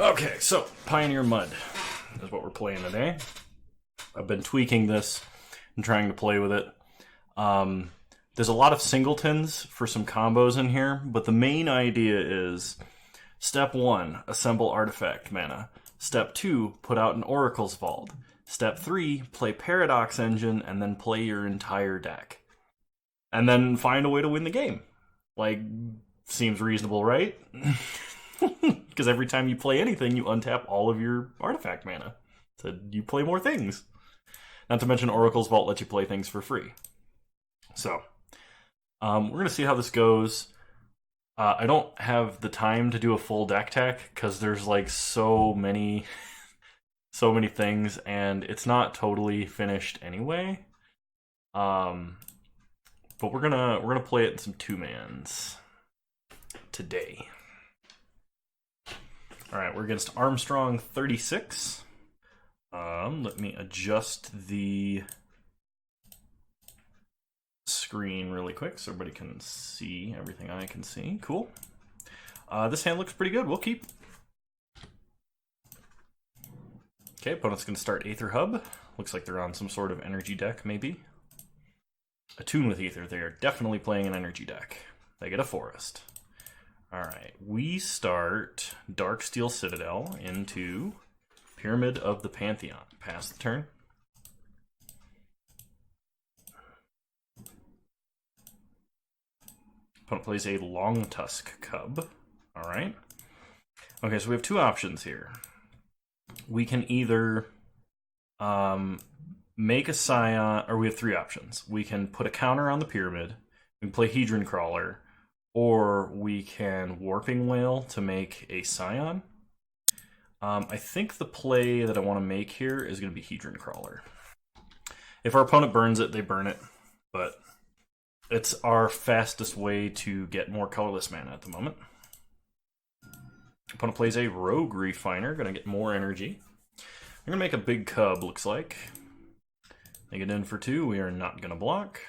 Okay, so Pioneer Mud is what we're playing today. I've been tweaking this and trying to play with it. There's a lot of singletons for some combos in here, but the main idea is Step 1, assemble artifact mana. Step 2, put out an Oracle's Vault. Step 3, play Paradox Engine, and then play your entire deck. And then find a way to win the game. Like, seems reasonable, right? Because every time you play anything, you untap all of your artifact mana. So you play more things. Not to mention Oracle's Vault lets you play things for free. So, we're going to see how this goes. I don't have the time to do a full deck tech, because there's like so many things, and it's not totally finished anyway. But we're gonna play it in some 2-mans today. Alright, we're against Armstrong 36. Let me adjust the screen really quick so everybody can see everything I can see. Cool. This hand looks pretty good. We'll keep. Okay, opponent's going to start Aether Hub. Looks like they're on some sort of energy deck, maybe. Attune with Aether. They are definitely playing an energy deck. They get a Forest. Alright, we start Darksteel Citadel into Pyramid of the Pantheon. Pass the turn. Opponent plays a Long Tusk Cub. Alright. Okay, so we have two options here. We can either make a Scion, or we have three options. We can put a counter on the Pyramid, we can play Hedron Crawler, or we can Warping Whale to make a Scion. I think the play that I want to make here is going to be Hedron Crawler. If our opponent burns it, they burn it, but it's our fastest way to get more colorless mana at the moment. Opponent plays a Rogue Refiner, going to get more energy. We're going to make a big cub, looks like. They get in for 2, we are not going to block.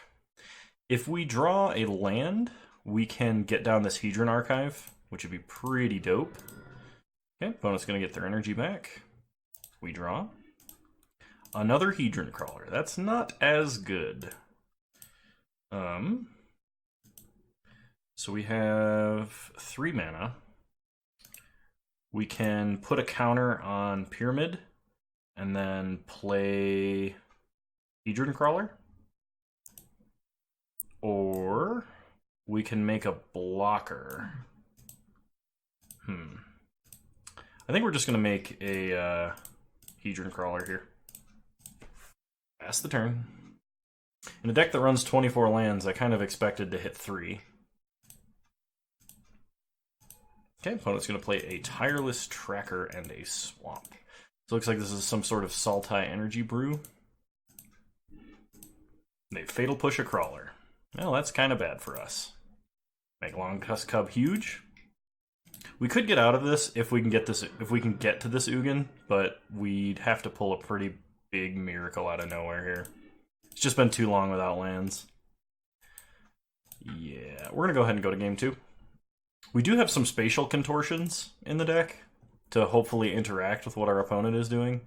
If we draw a land, we can get down this Hedron Archive, which would be pretty dope. Okay, opponent's going to get their energy back. We draw. Another Hedron Crawler. That's not as good. So we have 3 mana. We can put a counter on Pyramid and then play Hedron Crawler. Or we can make a blocker. I think we're just going to make a Hedron Crawler here. Pass the turn. In a deck that runs 24 lands, I kind of expected to hit 3. Okay, opponent's going to play a Tireless Tracker and a Swamp. So it looks like this is some sort of Sultai energy brew. They Fatal Push a Crawler. Well, that's kind of bad for us. Make Long Tusk Cub huge. We could get out of this if we can get this. If we can get to this Ugin, but we'd have to pull a pretty big miracle out of nowhere here. It's just been too long without lands. Yeah, we're gonna go ahead and go to game 2. We do have some spatial contortions in the deck to hopefully interact with what our opponent is doing.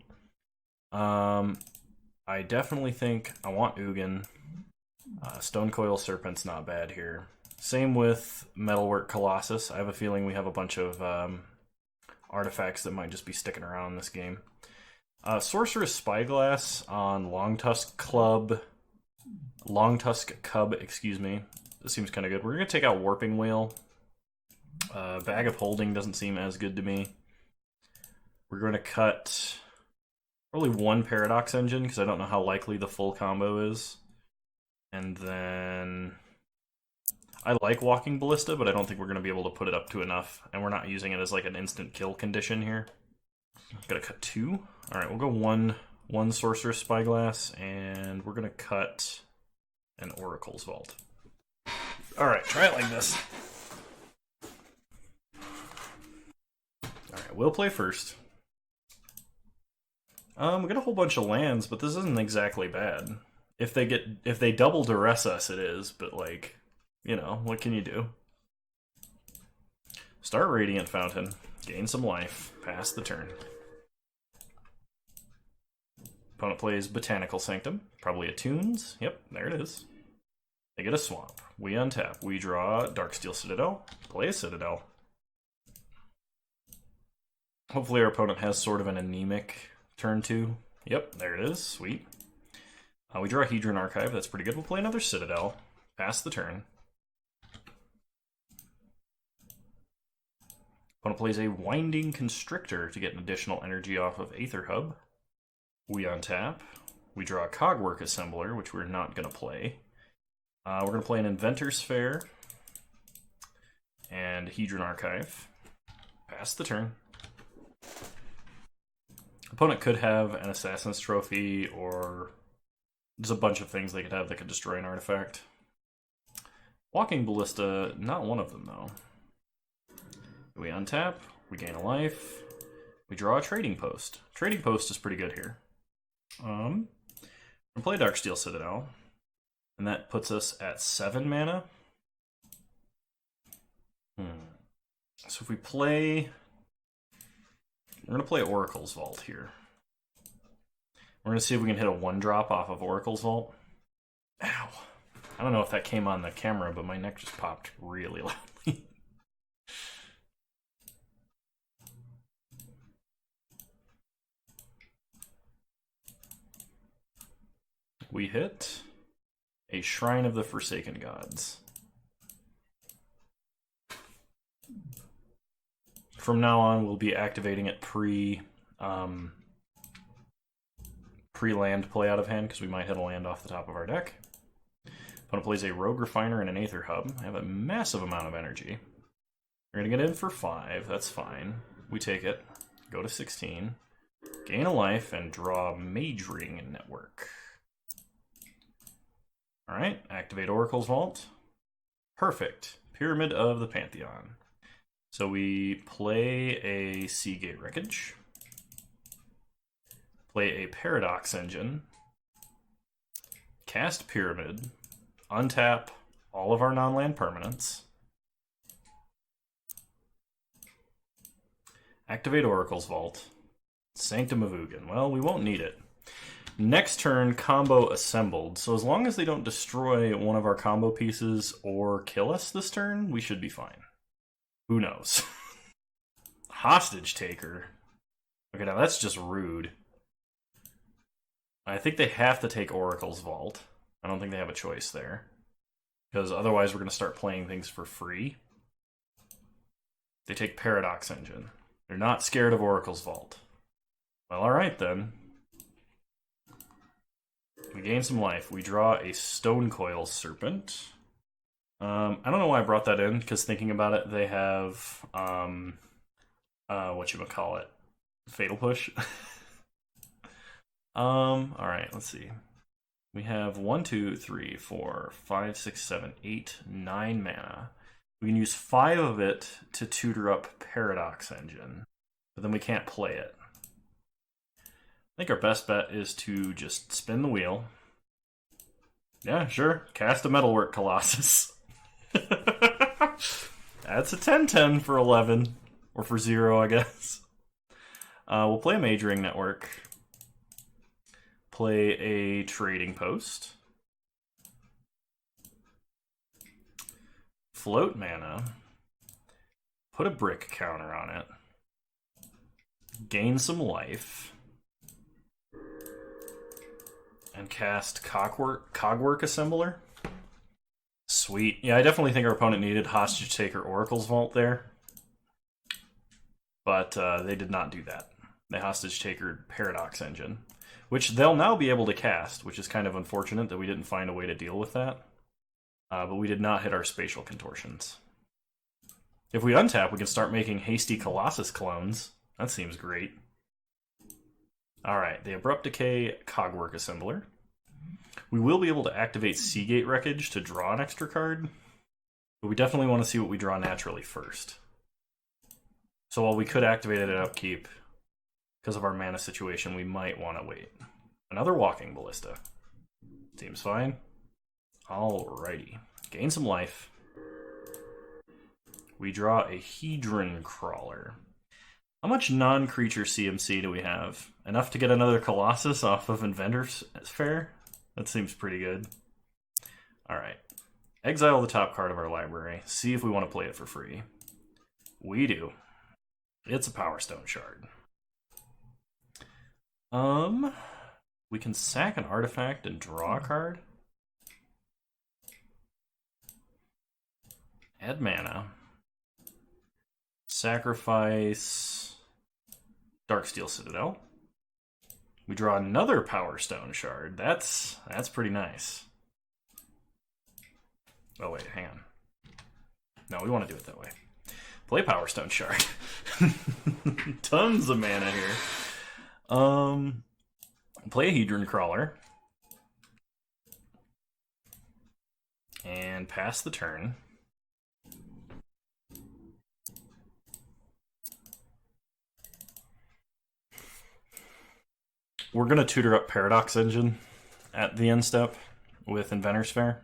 I definitely think I want Ugin. Stonecoil Serpent's not bad here. Same with Metalwork Colossus. I have a feeling we have a bunch of artifacts that might just be sticking around in this game. Sorceress Spyglass on Long Tusk Cub, excuse me. This seems kind of good. We're going to take out Warping Whale. Bag of Holding doesn't seem as good to me. We're going to cut probably 1 Paradox Engine, because I don't know how likely the full combo is. And then I like Walking Ballista, but I don't think we're going to be able to put it up to enough. And we're not using it as like an instant kill condition here. Gotta cut 2. Alright, we'll go one Sorceress Spyglass, and we're gonna cut an Oracle's Vault. Alright, try it like this. Alright, we'll play first. We got a whole bunch of lands, but this isn't exactly bad. If they double duress us, it is, but like, you know, what can you do? Start Radiant Fountain. Gain some life. Pass the turn. Opponent plays Botanical Sanctum. Probably attunes. Yep, there it is. They get a swamp. We untap. We draw Darksteel Citadel. Play a Citadel. Hopefully our opponent has sort of an anemic turn 2. Yep, there it is. Sweet. We draw a Hedron Archive. That's pretty good. We'll play another Citadel. Pass the turn. Opponent plays a Winding Constrictor to get an additional energy off of Aether Hub. We untap. We draw a Cogwork Assembler, which we're not going to play. We're going to play an Inventor's Fair and Hedron Archive. Pass the turn. Opponent could have an Assassin's Trophy, or there's a bunch of things they could have that could destroy an artifact. Walking Ballista, not one of them though. We untap, we gain a life, we draw a Trading Post. Trading Post is pretty good here. We play Darksteel Citadel, and that puts us at 7 mana. So if we play... We're going to play Oracle's Vault here. We're going to see if we can hit a 1-drop off of Oracle's Vault. Ow. I don't know if that came on the camera, but my neck just popped really loudly. We hit a Shrine of the Forsaken Gods. From now on, we'll be activating it pre-land play out of hand, because we might hit a land off the top of our deck. Opponent plays a Rogue Refiner and an Aether Hub. I have a massive amount of energy. We're going to get in for 5. That's fine. We take it. Go to 16. Gain a life and draw Mage Ring Network. Alright, activate Oracle's Vault. Perfect. Pyramid of the Pantheon. So we play a Seagate Wreckage, play a Paradox Engine, cast Pyramid, untap all of our non-land permanents, activate Oracle's Vault, Sanctum of Ugin. Well, we won't need it. Next turn, combo assembled. So as long as they don't destroy one of our combo pieces or kill us this turn, we should be fine. Who knows? Hostage Taker. Okay, now that's just rude. I think they have to take Oracle's Vault. I don't think they have a choice there. Because otherwise we're going to start playing things for free. They take Paradox Engine. They're not scared of Oracle's Vault. Well, alright then. We gain some life. We draw a Stonecoil Serpent. I don't know why I brought that in, because thinking about it, they have, whatchamacallit, Fatal Push. Alright, let's see. We have 1, 2, 3, 4, 5, 6, 7, 8, 9 mana. We can use 5 of it to tutor up Paradox Engine, but then we can't play it. I think our best bet is to just spin the wheel. Yeah, sure. Cast a Metalwork Colossus. That's a 10-10 for 11. Or for 0, I guess. We'll play a Mage Ring Network. Play a Trading Post. Float mana. Put a brick counter on it. Gain some life. And cast Cogwork Assembler. Sweet. Yeah, I definitely think our opponent needed Hostage Taker Oracle's Vault there. But they did not do that. They Hostage Taker Paradox Engine, which they'll now be able to cast, which is kind of unfortunate that we didn't find a way to deal with that. But we did not hit our Spatial Contortions. If we untap, we can start making Hasty Colossus clones. That seems great. Alright, the Abrupt Decay Cogwork Assembler. We will be able to activate Seagate Wreckage to draw an extra card, but we definitely want to see what we draw naturally first. So while we could activate it at upkeep, because of our mana situation, we might want to wait. Another Walking Ballista. Seems fine. Alrighty. Gain some life. We draw a Hedron Crawler. How much non-creature CMC do we have? Enough to get another Colossus off of Inventor's Fair? That seems pretty good. Alright. Exile the top card of our library. See if we want to play it for free. We do. It's a Power Stone Shard. We can sack an artifact and draw a card. Add mana. Sacrifice Darksteel Citadel. We draw another Power Stone Shard. That's pretty nice. Oh wait, hang on. No, we want to do it that way. Play Power Stone Shard. Tons of mana here. Play a Hedron Crawler. And pass the turn. We're going to tutor up Paradox Engine at the end step with Inventor's Fair.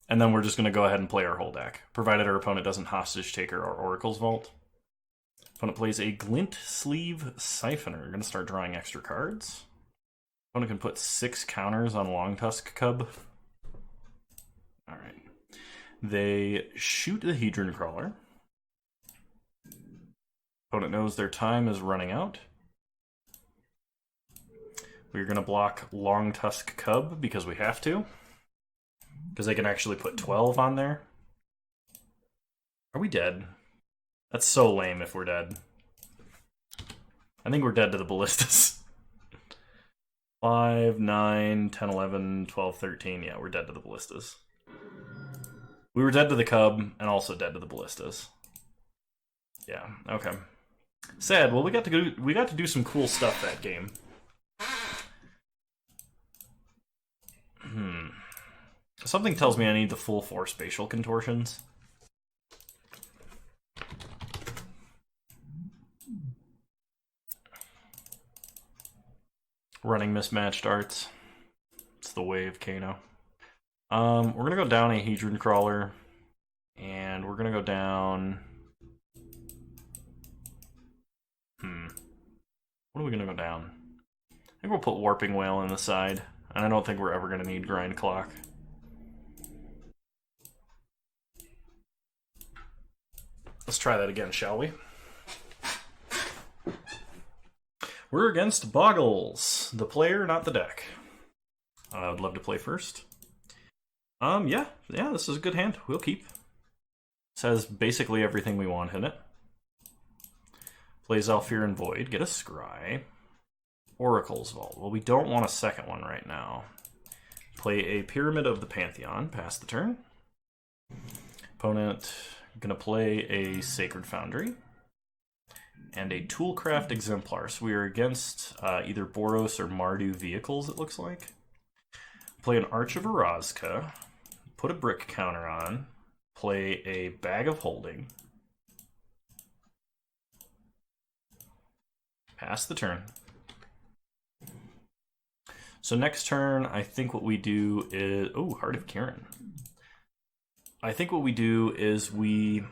And then we're just going to go ahead and play our whole deck, provided our opponent doesn't Hostage Taker or Oracle's Vault. Opponent plays a Glint Sleeve Siphoner. We're going to start drawing extra cards. Opponent can put 6 counters on Long Tusk Cub. Alright. They shoot the Hedron Crawler. Opponent knows their time is running out. We're going to block Long Tusk Cub because we have to. Because they can actually put 12 on there. Are we dead? That's so lame if we're dead. I think we're dead to the Ballistas. 5, 9, 10, 11, 12, 13. Yeah, we're dead to the Ballistas. We were dead to the Cub and also dead to the Ballistas. Yeah, okay. Sad. Well, we got to do some cool stuff that game. Something tells me I need the full 4 spatial contortions. Running mismatched arts. It's the way of Kano. We're gonna go down a Hedron Crawler, and we're gonna go down. What are we gonna go down? I think we'll put Warping Whale on the side, and I don't think we're ever gonna need Grind Clock. Let's try that again, shall we? We're against Boggles, the player, not the deck. I would love to play first. Yeah, this is a good hand. We'll keep. This has basically everything we want in it. Plays Alfiran Void, get a Scry. Oracle's Vault. Well, we don't want a second one right now. Play a Pyramid of the Pantheon, pass the turn. Opponent gonna play a Sacred Foundry. And a Toolcraft Exemplar. So we are against either Boros or Mardu vehicles, it looks like. Play an Arch of Orazka. Put a brick counter on. Play a Bag of Holding. Pass the turn. So next turn, I think what we do is... Oh, Heart of Kirin. I think what we do is we...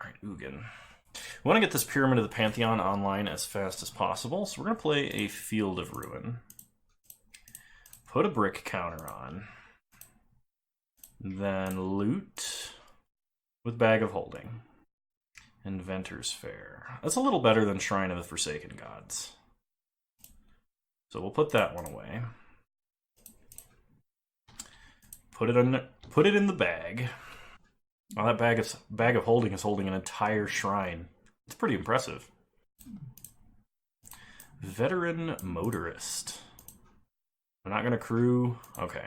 Alright, Ugin. We want to get this Pyramid of the Pantheon online as fast as possible, so we're going to play a Field of Ruin. Put a brick counter on. Then loot with Bag of Holding. Inventor's Fair. That's a little better than Shrine of the Forsaken Gods. So we'll put that one away. Put it in the bag. Oh, that bag of holding is holding an entire shrine. It's pretty impressive. Veteran Motorist. We're not going to crew. Okay.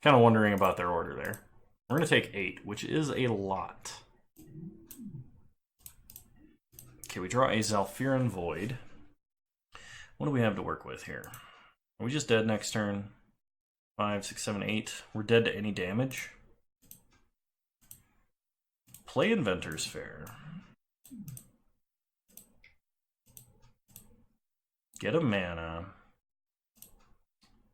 Kind of wondering about their order there. We're going to take 8, which is a lot. Okay, we draw a Zalfiran Void. What do we have to work with here? Are we just dead next turn? 5, 6, 7, 8. We're dead to any damage. Play Inventor's Fair. Get a mana.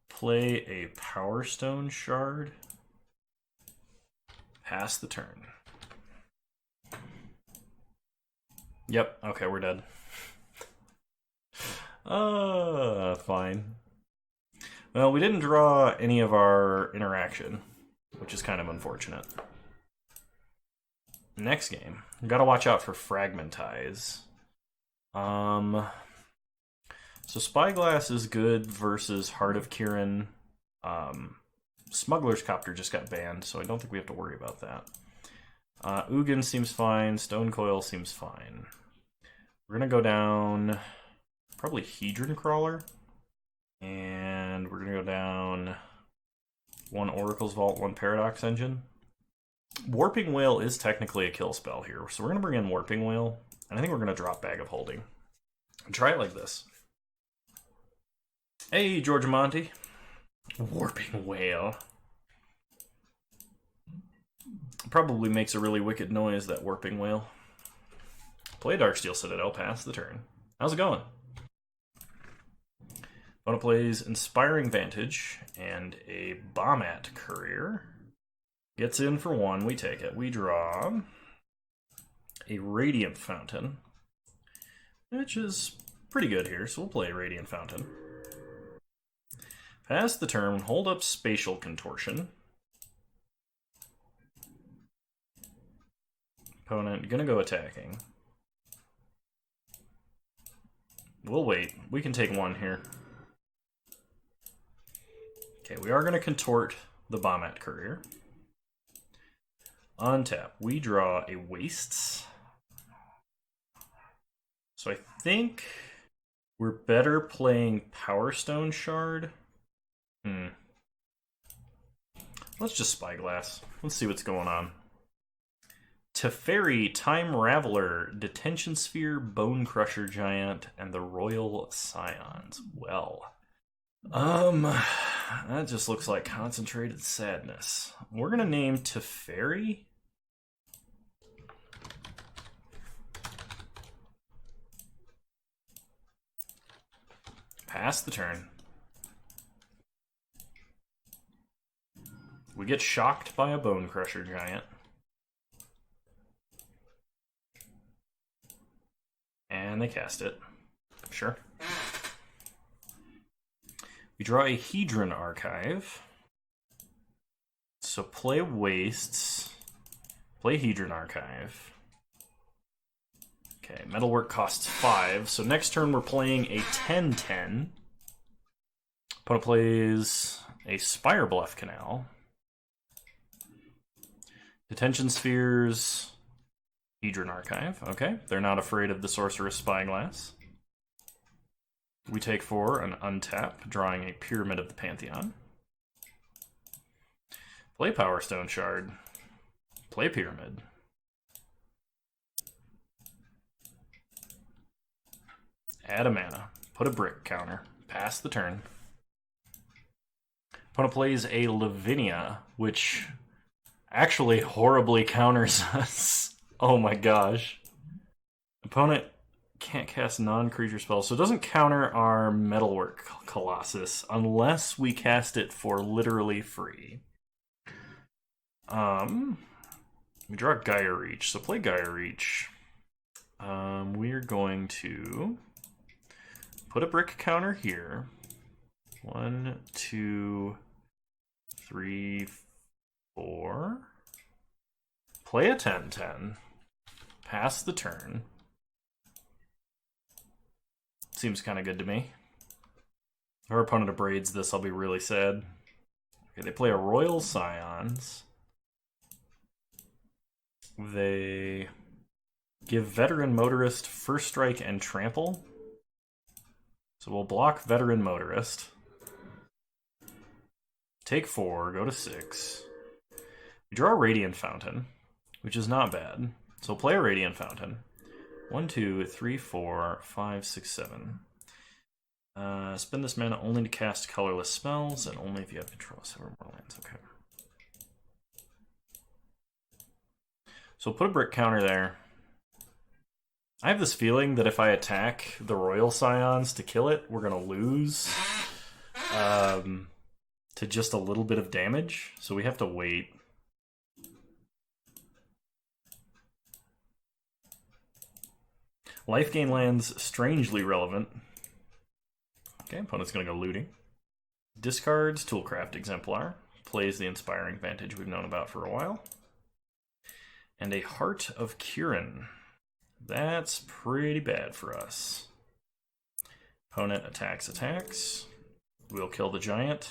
Play a Power Stone Shard. Pass the turn. Yep, okay, we're dead. Fine. Well, we didn't draw any of our interaction, which is kind of unfortunate. Next game. Gotta watch out for Fragmentize. So Spyglass is good versus Heart of Kirin. Smuggler's Copter just got banned, so I don't think we have to worry about that. Ugin seems fine. Stone Coil seems fine. We're gonna go down probably Hedron Crawler. And we're gonna go down one Oracle's Vault, one Paradox Engine. Warping Whale is technically a kill spell here, so we're gonna bring in Warping Whale, and I think we're gonna drop Bag of Holding. And try it like this. Hey, Georgia Monty. Warping Whale. Probably makes a really wicked noise, that Warping Whale. Play Darksteel Citadel, pass the turn. How's it going? Opponent plays Inspiring Vantage and a Bombat Courier. Gets in for one, we take it. We draw a Radiant Fountain, which is pretty good here, so we'll play Radiant Fountain. Pass the turn, hold up Spatial Contortion. Opponent gonna go attacking. We'll wait. We can take one here. Okay, we are going to contort the Bombat Courier. Untap. We draw a Wastes. So I think we're better playing Power Stone Shard. Let's just Spyglass. Let's see what's going on. Teferi, Time Raveler, Detention Sphere, Bone Crusher Giant, and the Royal Scions. Well, that just looks like concentrated sadness. We're gonna name Teferi. Pass the turn. We get shocked by a Bone Crusher Giant. And they cast it. Sure. We draw a Hedron Archive. So play Wastes. Play Hedron Archive. Okay, Metalwork costs 5. So next turn we're playing a 10-10. Opponent plays a Spirebluff Canal. Detention Spheres, Hedron Archive. Okay, they're not afraid of the Sorceress Spyglass. We take 4 and untap, drawing a Pyramid of the Pantheon. Play Power Stone Shard. Play Pyramid. Add a mana. Put a brick counter. Pass the turn. Opponent plays a Lavinia, which actually horribly counters us. Oh my gosh. Opponent can't cast non-creature spells, so it doesn't counter our Metalwork Colossus unless we cast it for literally free. We draw Gaia Reach, so play Gaia Reach. We're going to put a brick counter here. 1, 2, 3, 4. Play a 10-10. Pass the turn. Seems kind of good to me. If our opponent abrades this, I'll be really sad. Okay, they play a Royal Scions. They give Veteran Motorist First Strike and Trample. So we'll block Veteran Motorist. Take 4, go to 6. We draw a Radiant Fountain, which is not bad. So play a Radiant Fountain. 1, 2, 3, 4, 5, 6, 7. Spend this mana only to cast colorless spells, and only if you have control of 7 more lands. Okay. So put a brick counter there. I have this feeling that if I attack the Royal Scions to kill it, we're going to lose to just a little bit of damage. So we have to wait. Life gain lands strangely relevant. Okay, opponent's going to go looting. Discards Toolcraft Exemplar. Plays the Inspiring Vantage we've known about for a while. And a Heart of Kirin. That's pretty bad for us. Opponent attacks. We'll kill the giant.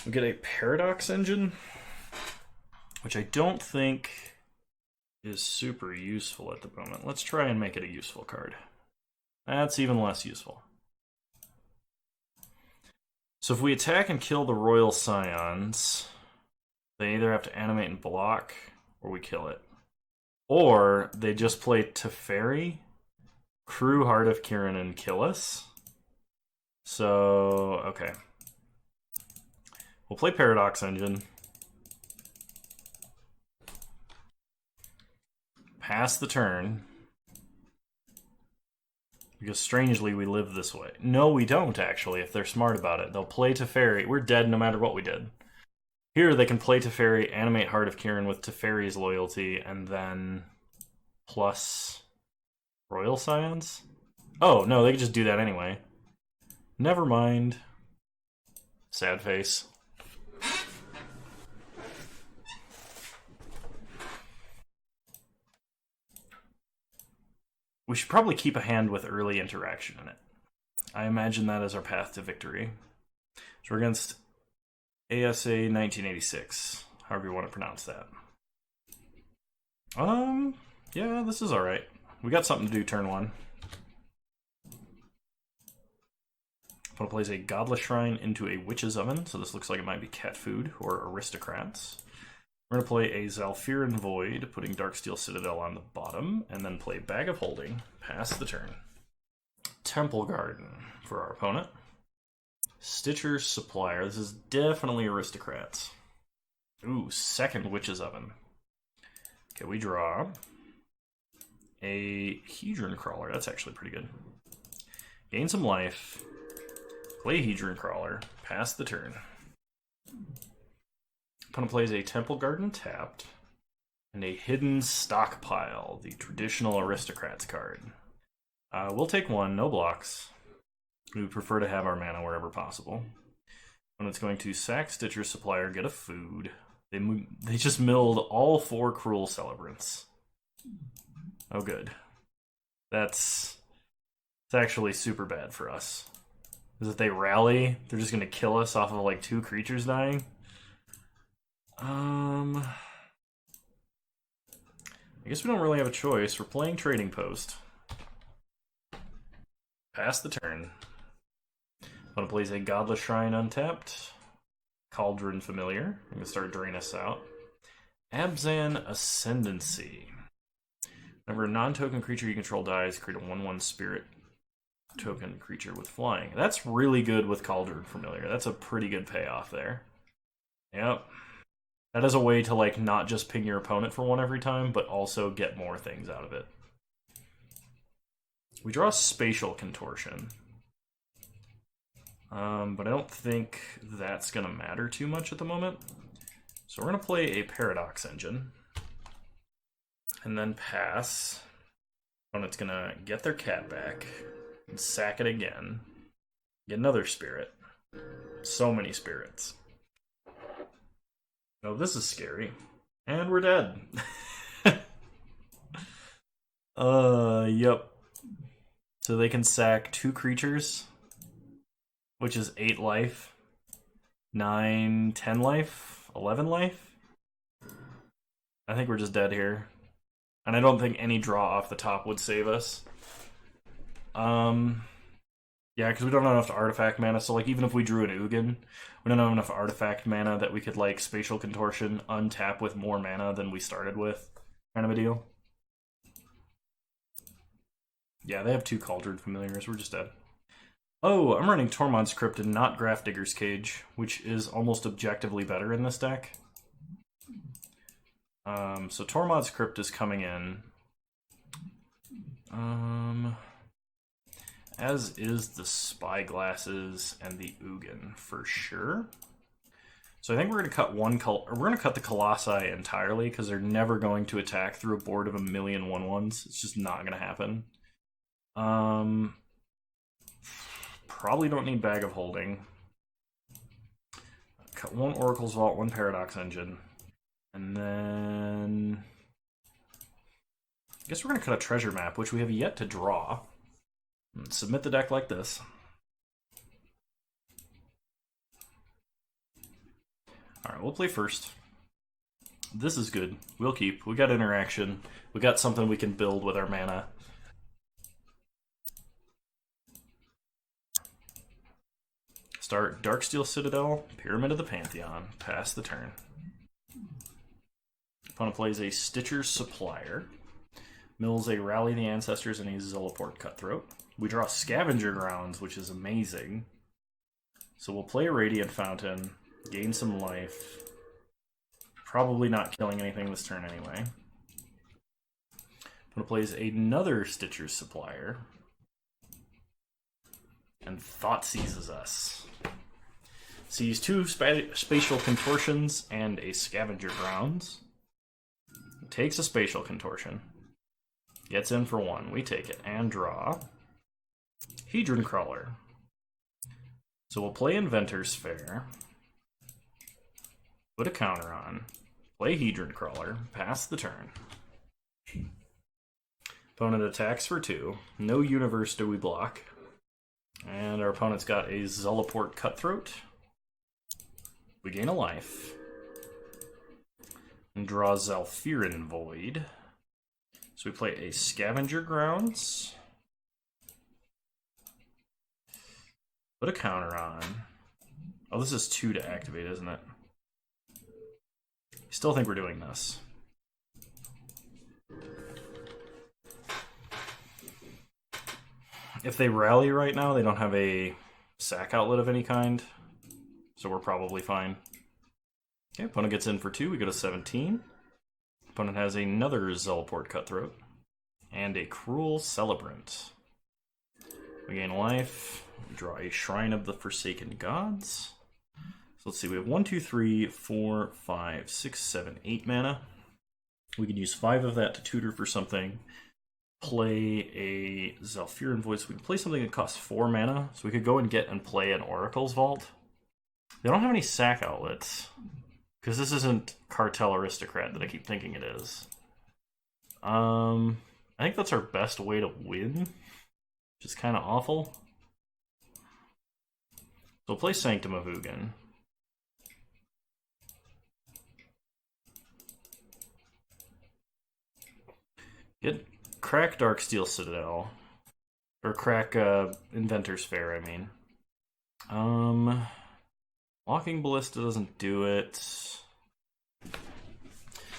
We get a Paradox Engine, which I don't think is super useful at the moment. Let's try and make it a useful card. That's even less useful. So if we attack and kill the Royal Scions, they either have to animate and block, or we kill it. Or they just play Teferi, Crew Heart of Kirin, and kill us. So, okay. We'll play Paradox Engine. Pass the turn. Because strangely, we live this way. No, we don't, actually, if they're smart about it. They'll play Teferi. We're dead no matter what we did. Here, they can play Teferi, animate Heart of Kirin with Teferi's loyalty, and then plus Royal Scions? Oh, no, they can just do that anyway. Never mind. Sad face. We should probably keep a hand with early interaction in it. I imagine that is our path to victory. So we're against ASA 1986, however you want to pronounce that. Yeah, this is alright. We got something to do turn one. Opponent plays a Godless Shrine into a Witch's Oven, so this looks like it might be cat food or aristocrats. We're going to play a Zalfiran Void, putting Darksteel Citadel on the bottom, and then play Bag of Holding, pass the turn. Temple Garden for our opponent. Stitcher's Supplier, this is definitely aristocrats. Ooh, second Witch's Oven. Okay, we draw a Hedron Crawler, that's actually pretty good. Gain some life, play Hedron Crawler, pass the turn. Opponent plays a Temple Garden tapped, and a Hidden Stockpile, the traditional Aristocrats card. We'll take one, no blocks. We would prefer to have our mana wherever possible. Opponent's going to sack Stitcher's Supplier, get a food. They just milled all 4 Cruel Celebrants. Oh good. It's actually super bad for us. Is if they rally, they're just going to kill us off of like 2 creatures dying. I guess we don't really have a choice. We're playing Trading Post. Pass the turn. Opponent plays a Godless Shrine untapped. Cauldron Familiar. I'm going to start draining us out. Abzan Ascendancy. Whenever a non-token creature you control dies, create a 1/1 spirit token creature with flying. That's really good with Cauldron Familiar. That's a pretty good payoff there. Yep. That is a way to like not just ping your opponent for 1 every time, but also get more things out of it. We draw Spatial Contortion. But I don't think that's going to matter too much at the moment. So we're going to play a Paradox Engine. And then pass. Opponent's going to get their cat back. And sack it again. Get another spirit. So many spirits. Oh, this is scary. And we're dead. Yep. So they can sack 2 creatures, which is 8 life, 9, 10 life, 11 life. I think we're just dead here. And I don't think any draw off the top would save us. Yeah, because we don't have enough artifact mana, so like even if we drew an Ugin, we don't have enough artifact mana that we could like Spatial Contortion, untap with more mana than we started with, kind of a deal. Yeah, they have 2 Cauldron Familiars, we're just dead. Oh, I'm running Tormod's Crypt and not Grafdigger's Cage, which is almost objectively better in this deck. So Tormod's Crypt is coming in. As is the Spyglasses and the Ugin, for sure. So I think we're going to cut we're going to cut the Colossi entirely because they're never going to attack through a board of a million 1/1s. It's just not going to happen. Probably don't need Bag of Holding. Cut one Oracle's Vault, one Paradox Engine. And then I guess we're going to cut a treasure map, which we have yet to draw. And submit the deck like this. Alright, we'll play first. This is good. We'll keep. We got interaction. We got something we can build with our mana. Start Darksteel Citadel, Pyramid of the Pantheon. Pass the turn. Opponent plays a Stitcher's Supplier. Mills a Rally the Ancestors and a Zealoport Cutthroat. We draw Scavenger Grounds, which is amazing. So we'll play a Radiant Fountain, gain some life. Probably not killing anything this turn anyway. Opponent plays another Stitcher's Supplier. And Thought Seizes us. Sees two Spatial Contortions and a Scavenger Grounds. Takes a Spatial Contortion. Gets in for one. We take it and draw. Hedron Crawler. So we'll play Inventor's Fair. Put a counter on. Play Hedron Crawler. Pass the turn. Opponent attacks for 2. No universe do we block. And our opponent's got a Zealoport Cutthroat. We gain a life. And draw Zalfirin Void. So we play a Scavenger Grounds. Put a counter on. Oh, this is 2 to activate, isn't it? Still think we're doing this. If they rally right now, they don't have a sack outlet of any kind. So we're probably fine. Okay, opponent gets in for 2. We go to 17. Opponent has another Zealoport Cutthroat. And a Cruel Celebrant. We gain life. We draw a Shrine of the Forsaken Gods. So let's see, we have 1, 2, 3, 4, 5, 6, 7, 8 mana. We can use 5 of that to tutor for something. Play a Zalfirin Voice. We can play something that costs 4 mana. So we could go and get and play an Oracle's Vault. They don't have any sack outlets. Because this isn't Cartel Aristocrat that I keep thinking it is. I think that's our best way to win. Which is kind of awful. So we'll play Sanctum of Ugin. Crack Darksteel Citadel. Or crack Inventor's Fair, I mean. Walking Ballista doesn't do it.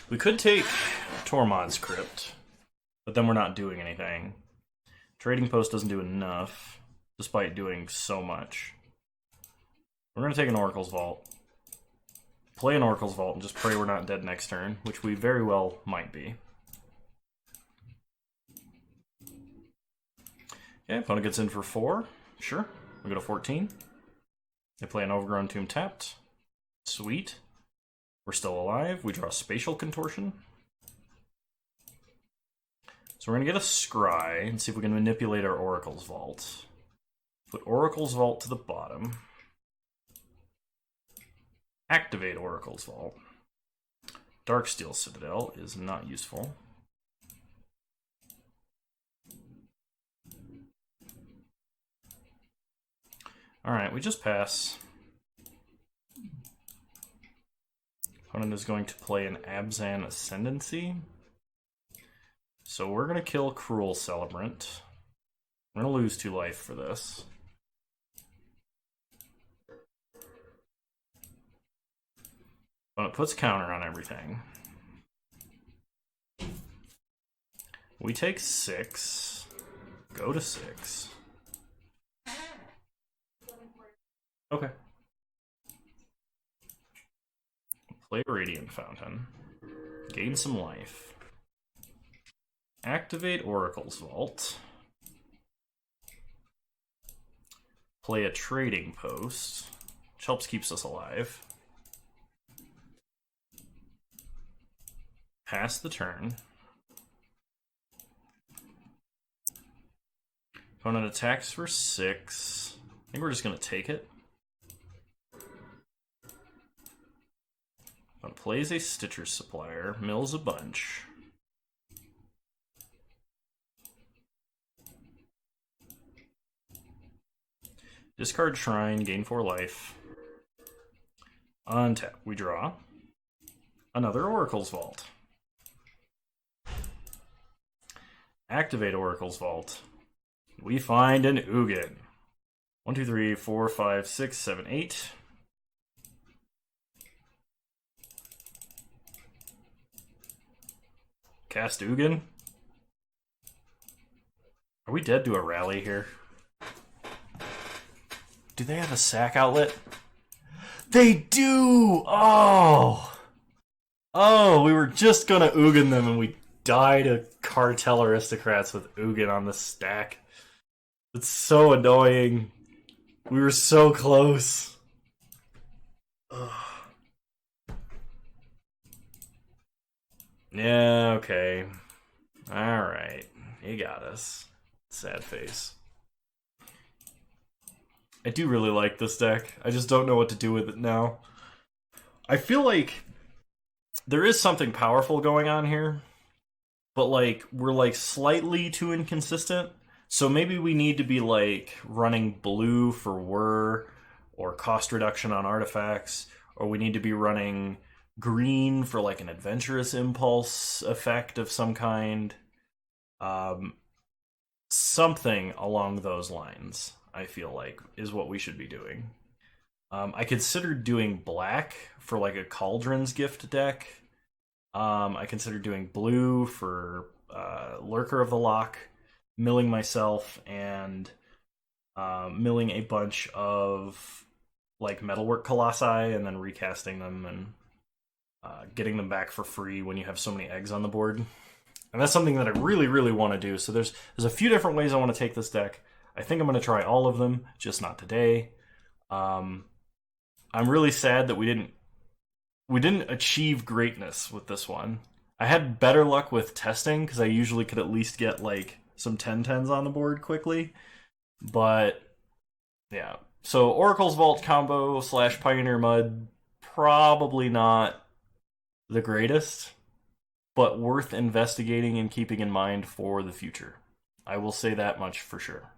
We could take Tormod's Crypt, but then we're not doing anything. Trading Post doesn't do enough, despite doing so much. We're going to take an Oracle's Vault. Play an Oracle's Vault and just pray we're not dead next turn, which we very well might be. Okay, opponent gets in for 4. Sure. We go to 14. They play an Overgrown Tomb tapped. Sweet. We're still alive. We draw Spatial Contortion. So we're going to get a Scry and see if we can manipulate our Oracle's Vault. Put Oracle's Vault to the bottom. Activate Oracle's Vault. Darksteel Citadel is not useful. Alright, we just pass. Opponent is going to play an Abzan Ascendancy. So we're going to kill Cruel Celebrant. We're going to lose 2 life for this. Opponent puts counter on everything. We take 6. Go to 6. Okay. Play Radiant Fountain. Gain some life. Activate Oracle's Vault. Play a Trading Post, which helps keeps us alive. Pass the turn. Opponent attacks for 6. I think we're just going to take it. Plays a Stitcher's Supplier, mills a bunch. Discard Shrine, gain 4 life. Untap, we draw. Another Oracle's Vault. Activate Oracle's Vault. We find an Ugin. 1, 2, 3, 4, 5, 6, 7, 8. Cast Ugin. Are we dead to a rally here? Do they have a sack outlet? They do! Oh! Oh, we were just gonna Ugin them and we died to Cartel Aristocrats with Ugin on the stack. It's so annoying. We were so close. Ugh. Yeah, okay. Alright. You got us. Sad face. I do really like this deck. I just don't know what to do with it now. I feel like there is something powerful going on here, but like we're like slightly too inconsistent. So maybe we need to be like running blue for whir or cost reduction on artifacts, or we need to be running green for like an adventurous impulse effect of some kind. Something along those lines, I feel like, is what we should be doing. I considered doing black for like a Cauldron's Gift deck. I considered doing blue for Lurker of the Loch, milling myself, and milling a bunch of like Metalwork Colossi and then recasting them and getting them back for free when you have so many eggs on the board. And that's something that I really, really want to do. So there's a few different ways I want to take this deck. I think I'm going to try all of them, just not today. I'm really sad that we didn't achieve greatness with this one. I had better luck with testing, because I usually could at least get like some 10/10s on the board quickly. But yeah. So Oracle's Vault combo / Pioneer Mud, probably not the greatest, but worth investigating and keeping in mind for the future. I will say that much for sure.